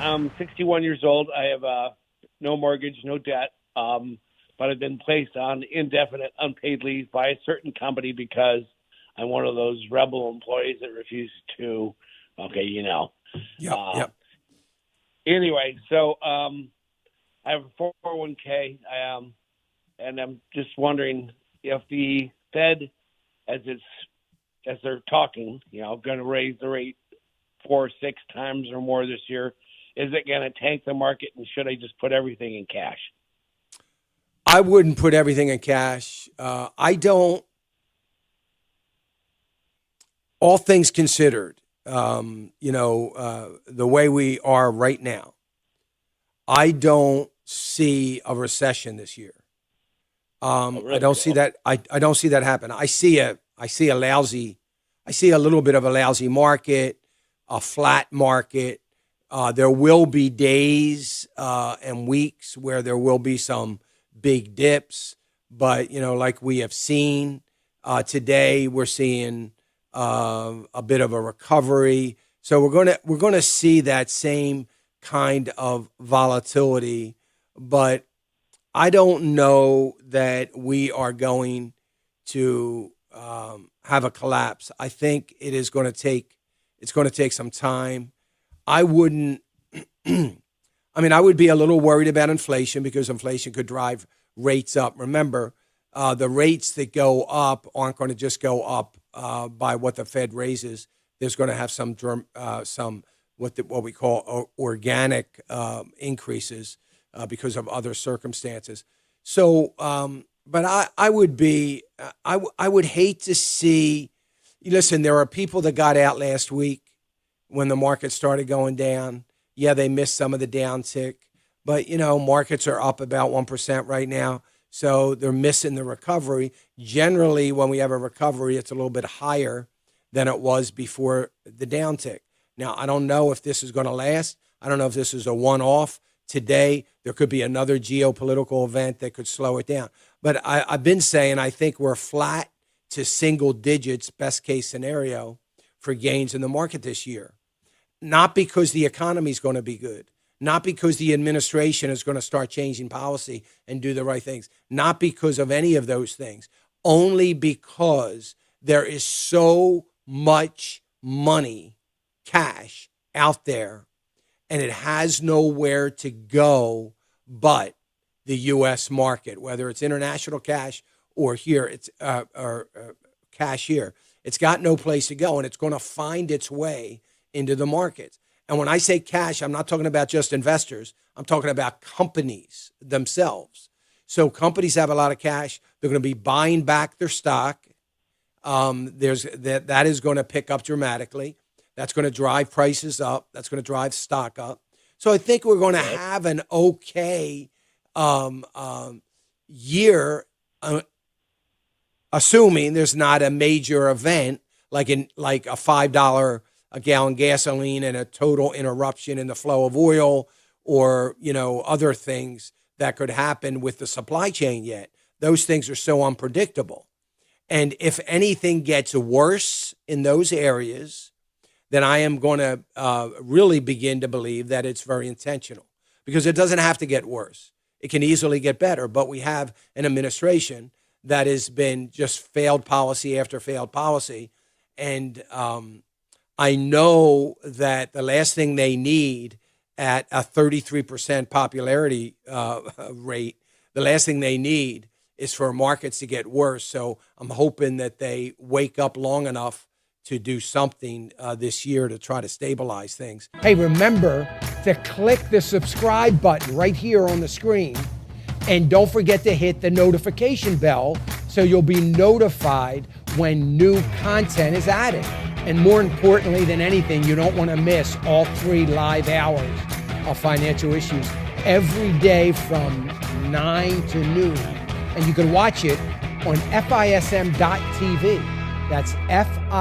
I'm 61 years old. I have no mortgage, no debt, but I've been placed on indefinite unpaid leave by a certain company because I'm one of those rebel employees that refuses to, Yep. Anyway, so I have a 401k, and I'm just wondering if the Fed, as they're talking, going to raise the rate 4 or 6 times or more this year, is it going to tank the market, and should I just put everything in cash? I wouldn't put everything in cash. I don't. All things considered, the way we are right now, I don't see a recession this year. Really? I don't see that. I don't see that happen. I see a little bit of a lousy market, a flat market. There will be days and weeks where there will be some big dips, but like we have seen today, we're seeing a bit of a recovery. So we're gonna see that same kind of volatility, but I don't know that we are going to have a collapse. I think it's going to take some time. I wouldn't. I would be a little worried about inflation because inflation could drive rates up. Remember, the rates that go up aren't going to just go up by what the Fed raises. There's going to have some what we call organic increases because of other circumstances. So, but I would hate to see. Listen, there are people that got out last week when the market started going down. Yeah, they missed some of the downtick, but markets are up about 1% right now. So they're missing the recovery. Generally, when we have a recovery, it's a little bit higher than it was before the downtick. Now, I don't know if this is going to last. I don't know if this is a one-off. Today, there could be another geopolitical event that could slow it down. But I've been saying I think we're flat to single digits, best case scenario, for gains in the market this year. Not because the economy is going to be good. Not because the administration is going to start changing policy and do the right things. Not because of any of those things. Only because there is so much money, cash out there, and it has nowhere to go but the U.S. market, whether it's international cash or here, it's cash here. It's got no place to go, and it's going to find its way into the markets. And when I say cash, I'm not talking about just investors. I'm talking about companies themselves. So companies have a lot of cash. They're going to be buying back their stock. That is going to pick up dramatically. That's going to drive prices up. That's going to drive stock up. So I think we're going to have an okay year, assuming there's not a major event like a $5 a gallon gasoline and a total interruption in the flow of oil, or other things that could happen with the supply chain yet. Those things are so unpredictable. And if anything gets worse in those areas, then I am going to really begin to believe that it's very intentional, because it doesn't have to get worse. It can easily get better, but we have an administration that has been just failed policy after failed policy. And I know that the last thing they need at a 33% popularity rate, the last thing they need is for markets to get worse. So I'm hoping that they wake up long enough to do something this year to try to stabilize things. Hey, remember to click the subscribe button right here on the screen. And don't forget to hit the notification bell so you'll be notified when new content is added. And more importantly than anything, you don't want to miss all 3 live hours of Financial Issues every day from 9 to noon. And you can watch it on FISM.TV. That's FISM.TV.